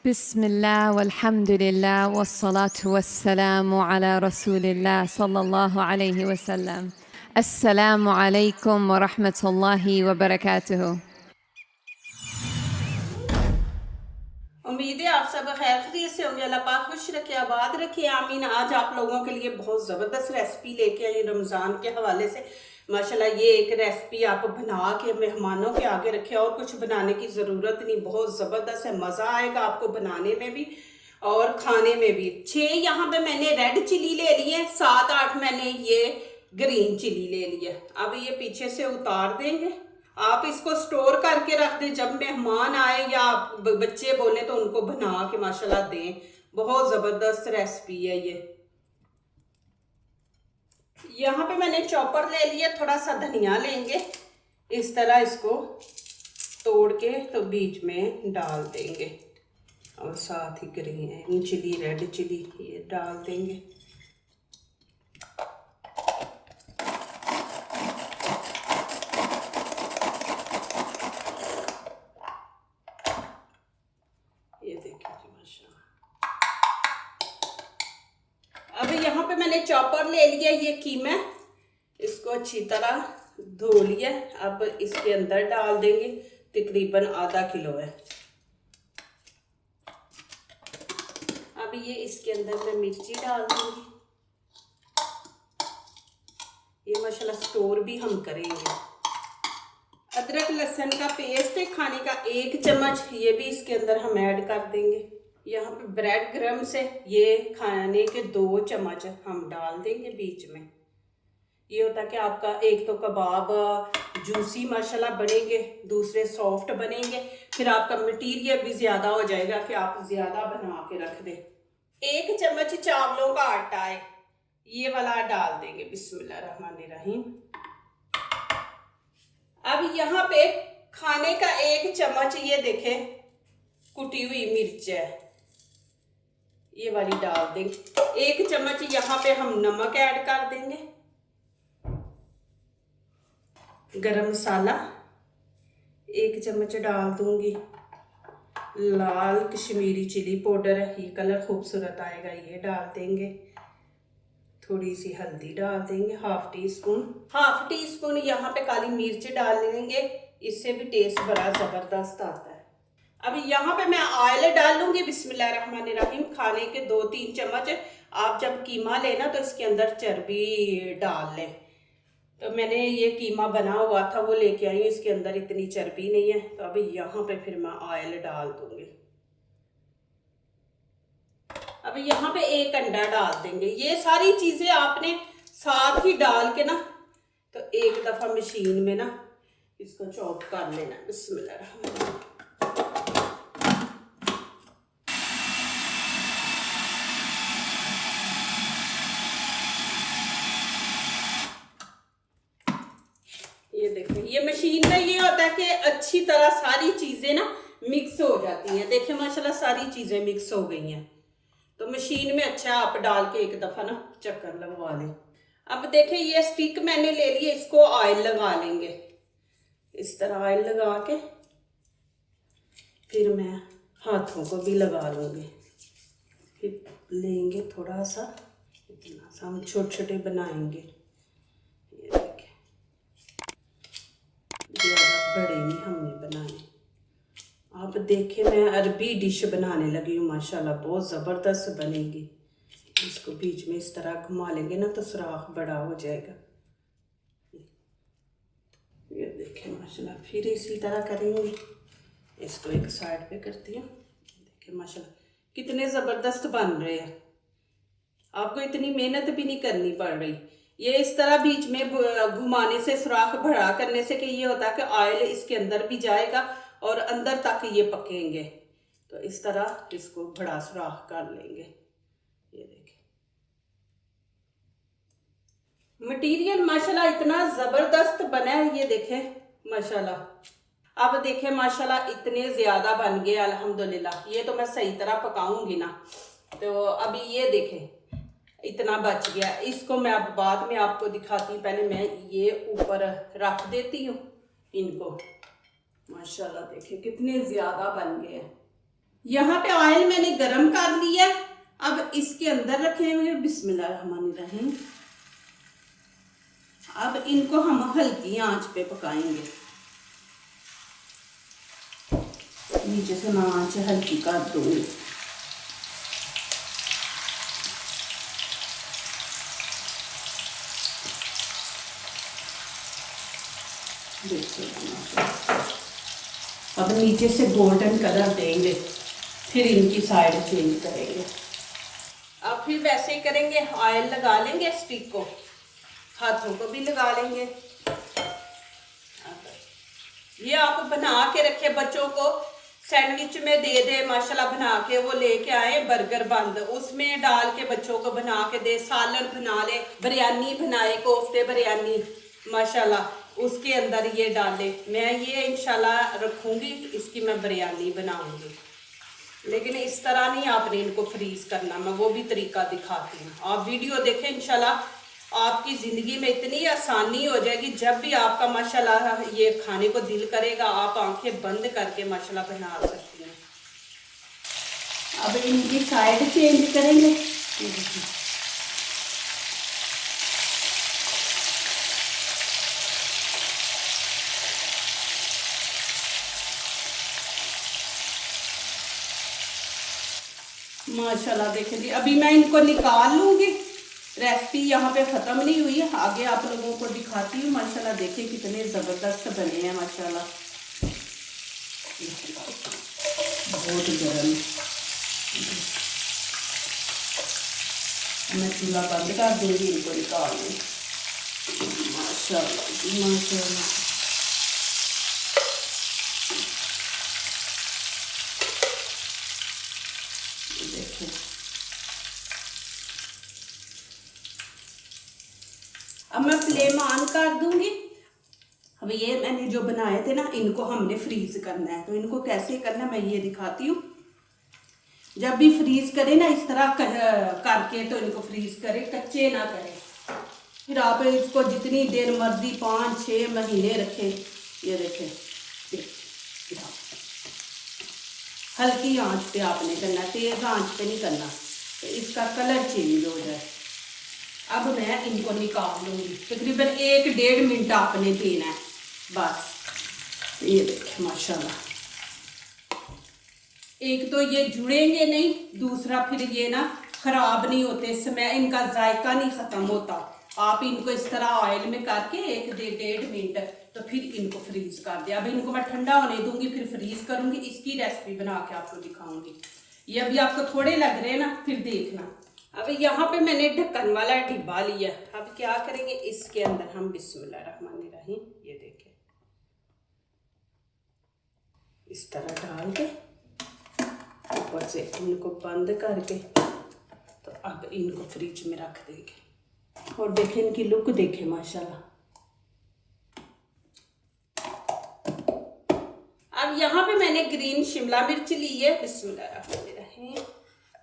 बिस्मिल्लाह वल्हम्दुलिल्लाह वस्सलातु वस्सलामु अला रसूलिल्लाह सल्लल्लाहु अलैहि वसल्लम। अस्सलामु अलैकुम व रहमतुल्लाहि व बरकातुहू। उम्मीद है आप सब खैर खैरियत से होंगे। अल्लाह पाक खुश रखे, आबाद रखे, आमीन। आज आप लोगों के लिए बहुत ज़बरदस्त रेसिपी लेके आई रमज़ान के हवाले से। माशाल्लाह ये एक रेसिपी आप बना के मेहमानों के आगे रखे और कुछ बनाने की ज़रूरत नहीं। बहुत ज़बरदस्त है, मज़ा आएगा आपको बनाने में भी और खाने में भी। 6 यहाँ पे मैंने रेड चिली ले लिए, 7-8 मैंने ये ग्रीन चिली ले लिए। अब ये पीछे से उतार देंगे। आप इसको स्टोर करके रख दें, जब मेहमान आए या बच्चे बोले तो उनको बना के माशाल्लाह दें। बहुत ज़बरदस्त रेसिपी है ये। यहाँ पे मैंने चॉपर ले लिया, थोड़ा सा धनिया लेंगे, इस तरह इसको तोड़ के तो बीच में डाल देंगे और साथ ही ग्रीन चिली, रेड चिली ये डाल देंगे। अब यहाँ पे मैंने चॉपर ले लिया, ये कीमा, इसको अच्छी तरह धो लिया। अब इसके अंदर डाल देंगे, तकरीबन आधा किलो है। अब ये इसके अंदर मैं मिर्ची डाल दूंगी। ये माशाल्लाह स्टोर भी हम करेंगे। अदरक लहसुन का पेस्ट खाने का 1 चम्मच, ये भी इसके अंदर हम ऐड कर देंगे। यहाँ पे ब्रेड क्रम्स है, ये खाने के 2 चम्मच हम डाल देंगे बीच में। ये होता है कि आपका एक तो कबाब जूसी माशाल्लाह बनेंगे, दूसरे सॉफ्ट बनेंगे, फिर आपका मटीरियल भी ज़्यादा हो जाएगा कि आप ज़्यादा बना के रख दें। 1 चम्मच चावलों का आटा है, ये वाला डाल देंगे। बिस्मिल्लाहिर्रहमानिर्रहीम। अब यहाँ पे खाने का 1 चम्मच ये देखें कुटी हुई मिर्च है, ये वाली डाल देंगे। 1 चम्मच यहाँ पे हम नमक ऐड कर देंगे। गरम मसाला 1 चम्मच डाल दूंगी। लाल कश्मीरी चिली पाउडर है, ये कलर खूबसूरत आएगा, ये डाल देंगे। थोड़ी सी हल्दी डाल देंगे, हाफ टी स्पून यहाँ पे काली मिर्च डाल लेंगे, इससे भी टेस्ट बड़ा ज़बरदस्त आता है। अब यहाँ पे मैं ऑयल डाल लूँगी। बिस्मिल्लाहिर्रहमानिर्रहीम। खाने के 2-3 चम्मच। आप जब कीमा लेना तो इसके अंदर चर्बी डाल लें। तो मैंने ये कीमा बना हुआ था वो लेके आई हूँ, इसके अंदर इतनी चर्बी नहीं है। तो अभी यहाँ पे फिर मैं ऑयल डाल दूँगी। अब यहाँ पे 1 अंडा डाल देंगे। ये सारी चीज़ें आपने साथ ही डाल के ना तो एक दफ़ा मशीन में ना इसको चॉप कर लेना। बिस्मिल्लाह। ये देखें, ये मशीन में ये होता है कि अच्छी तरह सारी चीज़ें ना मिक्स हो जाती हैं। देखें माशाल्लाह सारी चीज़ें मिक्स हो गई हैं। तो मशीन में अच्छा आप डाल के एक दफ़ा ना चक्कर लगवा लें। अब देखें ये स्टिक मैंने ले ली है, इसको ऑयल लगा लेंगे। इस तरह ऑयल लगा के फिर मैं हाथों को भी लगा लूँगी। फिर लेंगे थोड़ा सा, इतना सा हम छोटे छोटे बनाएंगे। ये देखें, ज़्यादा बड़े नहीं हमने बनाए। आप देखें मैं अरबी डिश बनाने लगी हूँ, माशाल्लाह बहुत ज़बरदस्त बनेगी। इसको बीच में इस तरह घुमा लेंगे ना तो सुराख बड़ा हो जाएगा। ये देखें माशाल्लाह, फिर इसी तरह करेंगे। इसको एक साइड पे करती हूँ। देखें माशाल्लाह कितने ज़बरदस्त बन रहे हैं। आपको इतनी मेहनत भी नहीं करनी पड़ रही। ये इस तरह बीच में घुमाने से, सुराख बड़ा करने से कि ये होता है कि ऑयल इसके अंदर भी जाएगा और अंदर तक ये पकेंगे। तो इस तरह इसको बड़ा सुराख कर लेंगे। ये देखें मटीरियल माशाल्लाह इतना ज़बरदस्त बना है, ये देखें माशाल्लाह। अब देखें माशाल्लाह इतने ज़्यादा बन गए अल्हम्दुलिल्लाह। ये तो मैं सही तरह पकाऊंगी ना। तो अभी ये देखें इतना बच गया, इसको मैं अब बाद में आपको दिखाती हूँ। पहले मैं ये ऊपर रख देती हूँ इनको। माशाल्लाह देखिए कितने ज़्यादा बन गए हैं। यहाँ पे ऑयल मैंने गरम कर लिया। अब इसके अंदर रखे हुए बिस्मिल्लाहिर्रहमानिर्रहीम। अब इनको हम हल्की आंच पे पकाएंगे। नीचे से मैं आंच हल्की कर दूंगी। देखिए अब नीचे से गोल्डन कलर देंगे, फिर इनकी साइड चेंज करेंगे। अब फिर वैसे ही करेंगे, ऑयल लगा लेंगे, स्टिक को हाथों को भी लगा लेंगे। ये आप बना के रखे, बच्चों को सैंडविच में दे दे, माशाल्लाह बना के वो लेके आए बर्गर बंद, उसमें डाल के बच्चों को बना के दे, सालन बना ले, बिरयानी बनाए, कोफ्ते बिरयानी माशाल्लाह उसके अंदर ये डाले। मैं ये इंशाल्लाह रखूंगी, इसकी मैं बिरयानी बनाऊंगी। लेकिन इस तरह नहीं आपने इनको फ्रीज करना, मैं वो भी तरीका दिखाती हूँ। आप वीडियो देखें, इंशाल्लाह आपकी ज़िंदगी में इतनी आसानी हो जाएगी। जब भी आपका माशाल्लाह ये खाने को दिल करेगा, आप आंखें बंद करके माशाल्लाह बना सकती हैं। अब इनकी साइड चेंज करेंगे। माशाल्लाह देखें जी, अभी मैं इनको निकाल लूँगी। रेसिपी यहाँ पे ख़त्म नहीं हुई है, आगे आप लोगों को दिखाती हूँ। माशाल्लाह देखिए कितने ज़बरदस्त बने हैं माशाल्लाह, बहुत गर्म। मैं चूल्हा बंद कर दूँगी, इनको निकाल लूँ। माशाल्लाह जी माशाल्लाह। देखिए अब मैं फ्लेम ऑन कर दूंगी। अब ये मैंने जो बनाए थे ना, इनको हमने फ्रीज करना है। तो इनको कैसे करना मैं ये दिखाती हूँ। जब भी फ्रीज करें ना इस तरह करके, तो इनको फ्रीज करें, कच्चे ना करें। फिर आप इसको जितनी देर मर्जी 5-6 महीने रखें। ये देखें, हल्की आंच पे आपने करना, तेज आंच पे नहीं करना, तो इसका कलर चेंज हो जाए। अब मैं इनको निकाल लूँगी। तकरीबन 1-1.5 मिनट आपने देना है बस। ये देखें माशाल्लाह, एक तो ये जुड़ेंगे नहीं, दूसरा फिर ये ना खराब नहीं होते, समय इनका जायका नहीं ख़त्म होता। आप इनको इस तरह ऑयल में करके 1-1.5 मिनट, तो फिर इनको फ्रीज कर दिया। अब इनको मैं ठंडा होने दूंगी, फिर फ्रीज करूंगी, इसकी रेसिपी बना के आपको दिखाऊंगी। ये अभी आपको थोड़े लग रहे हैं ना, फिर देखना। अब यहाँ पे मैंने ढक्कन वाला डिब्बा लिया। अब क्या करेंगे, इसके अंदर हम बिस्मिल्लाहिर्रहमानिर्रहीम, ये देखें, इस तरह डाल के ऊपर से इनको बंद करके, तो अब इनको फ्रिज में रख देंगे। और देखें इनकी लुक देखें माशाल्लाह। अब यहाँ पे मैंने ग्रीन शिमला मिर्च ली है, बिस्मिल्लाहिर्रहमानिर्रहीम।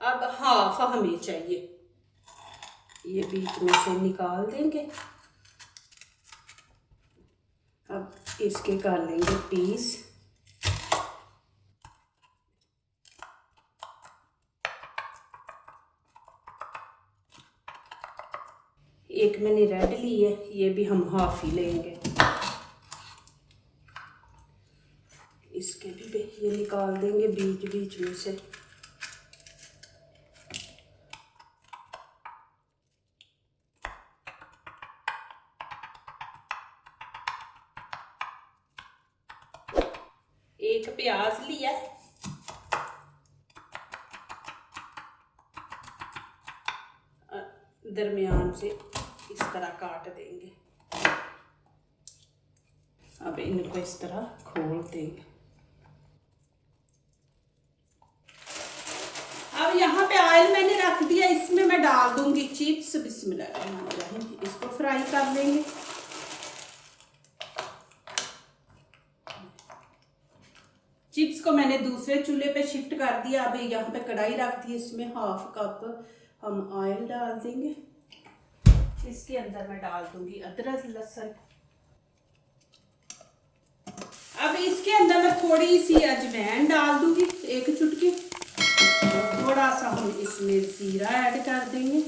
अब हाफ हमें चाहिए, ये बीच में से निकाल देंगे। अब इसके कर लेंगे पीस। एक मैंने रेड ली है, ये भी हम हाफ ही लेंगे। इसके भी ये निकाल देंगे बीच बीच में से। एक प्याज लिया, दरमियान से इस तरह काट देंगे। अब इनको इस तरह खोल देंगे। अब यहाँ पे ऑयल मैंने रख दिया, इसमें मैं डाल दूंगी चिप्स। बिस्मिल्लाहिर्रहमानिर्रहीम, इसको फ्राई कर लेंगे। चिप्स को मैंने दूसरे चूल्हे पे शिफ्ट कर दिया। अभी यहाँ पे कढ़ाई रख दी, इसमें हाफ कप हम ऑयल डाल देंगे। इसके अंदर मैं डाल दूंगी अदरक लहसुन। अब इस इसके अंदर मैं थोड़ी सी अजवाइन डाल दूंगी, एक चुटकी। थोड़ा सा हम इसमें जीरा ऐड कर देंगे।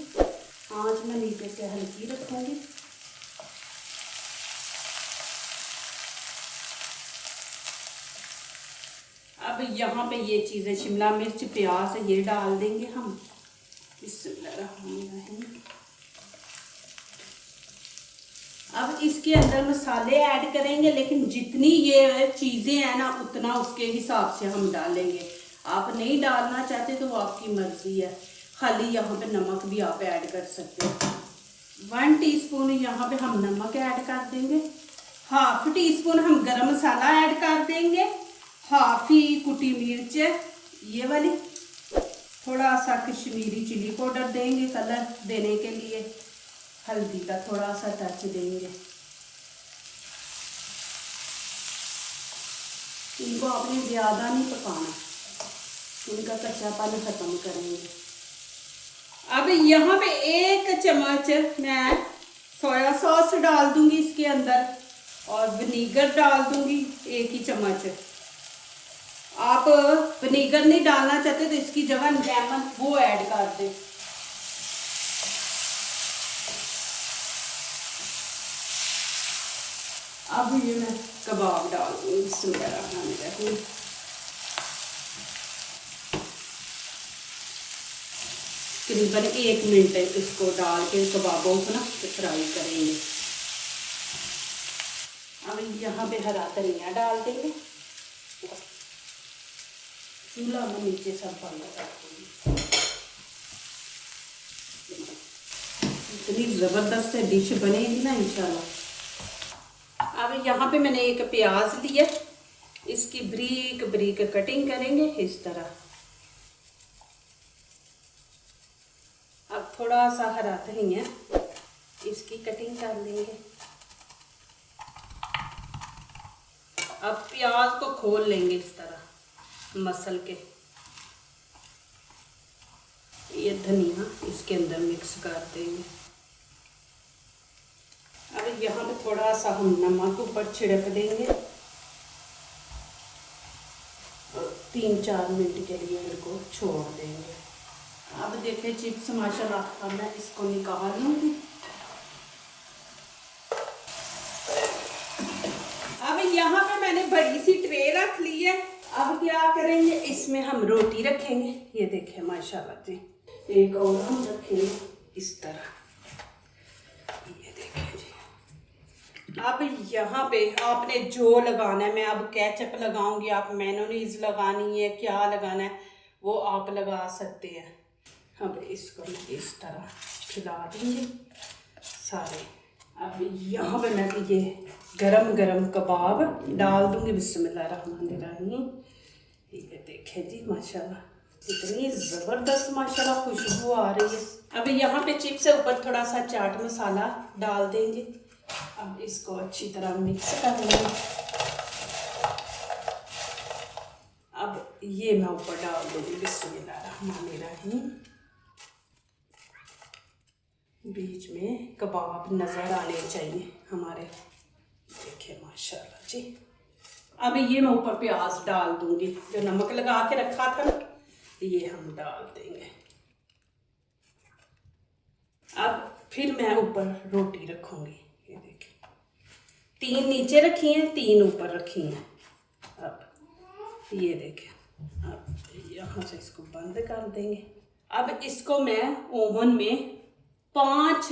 आंच मैं नीचे से हल्की रखूंगी। अब यहाँ पे ये चीज़ें शिमला मिर्च, प्याज ये डाल देंगे हम। बिस्मिल्लाहिर्रहमानिर्रहीम। अब इसके अंदर मसाले ऐड करेंगे, लेकिन जितनी ये चीज़ें हैं ना उतना उसके हिसाब से हम डालेंगे। आप नहीं डालना चाहते तो वो आपकी मर्जी है। खाली यहाँ पे नमक भी आप ऐड कर सकते हो। 1 टीस्पून यहाँ पे हम नमक ऐड कर देंगे। 1/2 टीस्पून हम गरम मसाला ऐड कर देंगे। 1/2 ही कुटी मिर्च ये वाली। थोड़ा सा कश्मीरी चिली पाउडर देंगे कलर देने के लिए। हल्दी का थोड़ा सा टच देंगे। इनको आपने ज़्यादा नहीं पकाना, इनका कच्चापन खत्म करेंगे। अब यहाँ पे 1 चम्मच मैं सोया सॉस डाल दूंगी इसके अंदर, और विनीगर डाल दूंगी 1 ही चम्मच। आप विनीगर नहीं डालना चाहते तो इसकी जगह लेमन वो ऐड कर दें। अब ये मैं कबाब डाल दूंगी। बिस्मिल्लाहिर्रहमानिर्रहीम। करीबन 1 मिनट इसको डाल के कबाबों को ना फ्राई करेंगे। अब यहाँ पे हरा धनिया डाल देंगे। चूल्हा में नीचे सब बंद कर दूंगी। इतनी ज़बरदस्त से डिश बनेगी ना इंशाल्लाह। अब यहाँ पे मैंने 1 प्याज लिया, इसकी बारीक बारीक कटिंग करेंगे इस तरह। अब थोड़ा सा हरा धनिया, इसकी कटिंग कर लेंगे। अब प्याज को खोल लेंगे इस तरह मसल के। ये धनिया इसके अंदर मिक्स कर देंगे। अब यहाँ पे थोड़ा सा हम नमक ऊपर छिड़क देंगे और 3-4 मिनट के लिए इनको छोड़ देंगे। अब देखिए चिप्स माशाल्लाह, अब मैं इसको निकाल लूँगी। अब यहाँ पे मैंने बड़ी सी ट्रे रख ली है। अब क्या करेंगे, इसमें हम रोटी रखेंगे। ये देखिए माशाल्लाह जी, एक और हम रखेंगे इस तरह। ये देखिए जी। अब यहाँ पे आपने जो लगाना है, मैं अब केचप लगाऊंगी, आप मेयोनीज लगानी है, क्या लगाना है वो आप लगा सकते हैं। अब इसको इस तरह खिला देंगे सारे। अब यहाँ पे मैं ये गरम गरम कबाब डाल दूंगी। बिस्मिल्लाहिर्रहमानिर्रहीम। ये देखे जी माशाल्लाह, इतनी ज़बरदस्त माशाल्लाह खुशबू आ रही है। अब यहाँ पे चिप्स से ऊपर थोड़ा सा चाट मसाला डाल देंगे। अब इसको अच्छी तरह मिक्स कर लेंगे। अब ये मैं ऊपर डाल दूंगी। बिस्मिल्लाहिर्रहमानिर्रहीम। बीच में कबाब नज़र आने चाहिए हमारे। देखिए माशाल्लाह जी। अब ये मैं ऊपर प्याज डाल दूंगी, जो नमक लगा के रखा था ना, ये हम डाल देंगे। अब फिर मैं ऊपर रोटी रखूंगी। ये देखिए 3 नीचे रखी हैं, 3 ऊपर रखी हैं। अब ये देखिए, अब यहाँ से इसको बंद कर देंगे। अब इसको मैं ओवन में 5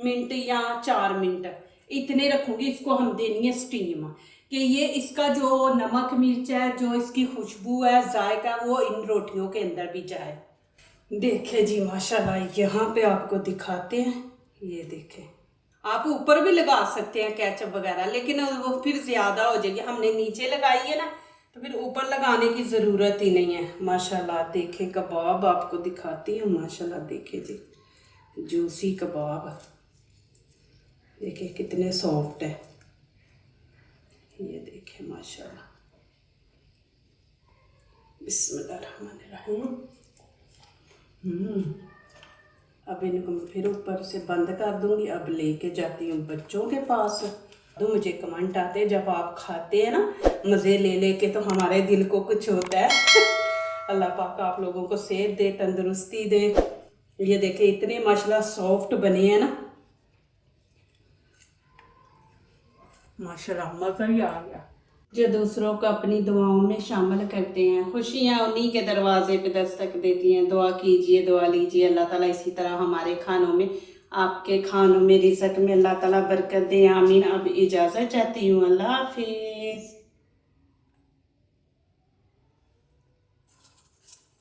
मिनट या 4 मिनट इतने रखूँगी। इसको हम देनी है स्टीम, कि ये इसका जो नमक मिर्च है, जो इसकी खुशबू है, जायका, वो इन रोटियों के अंदर भी जाए। देखे जी माशाल्लाह, यहाँ पे आपको दिखाते हैं। ये देखें, आप ऊपर भी लगा सकते हैं केचप वगैरह, लेकिन वो फिर ज़्यादा हो जाएगी। हमने नीचे लगाई है ना, तो फिर ऊपर लगाने की ज़रूरत ही नहीं है। माशाल्लाह देखें, कबाब आपको दिखाती हूँ। माशाल्लाह देखें जी, जूसी कबाब देखिए कितने सॉफ्ट है। ये देखें माशाल्लाह। बिस्मिल्लाहिर्रहमानिर्रहीम। अब इनको मैं फिर ऊपर से बंद कर दूंगी। अब लेके जाती हूँ बच्चों के पास। तो मुझे कमेंट आते हैं जब आप खाते हैं ना मज़े ले लेके, तो हमारे दिल को कुछ होता है। अल्लाह पाक आप लोगों को सेहत दे, तंदुरुस्ती दे। ये देखे इतने माशाल्लाह सॉफ्ट बने हैं ना, माशाल्लाह मज़ा ही आ गया। जो दूसरों को अपनी दुआओं में शामिल करते हैं, खुशियाँ उन्हीं के दरवाजे पे दस्तक देती हैं। दुआ कीजिए, दुआ लीजिए, अल्लाह ताला इसी तरह हमारे खानों में, आपके खानों में, रिज़्क़ में अल्लाह ताला बरकत दे। आमीन। अब इजाज़त चाहती हूँ, अल्लाह हाफिज़।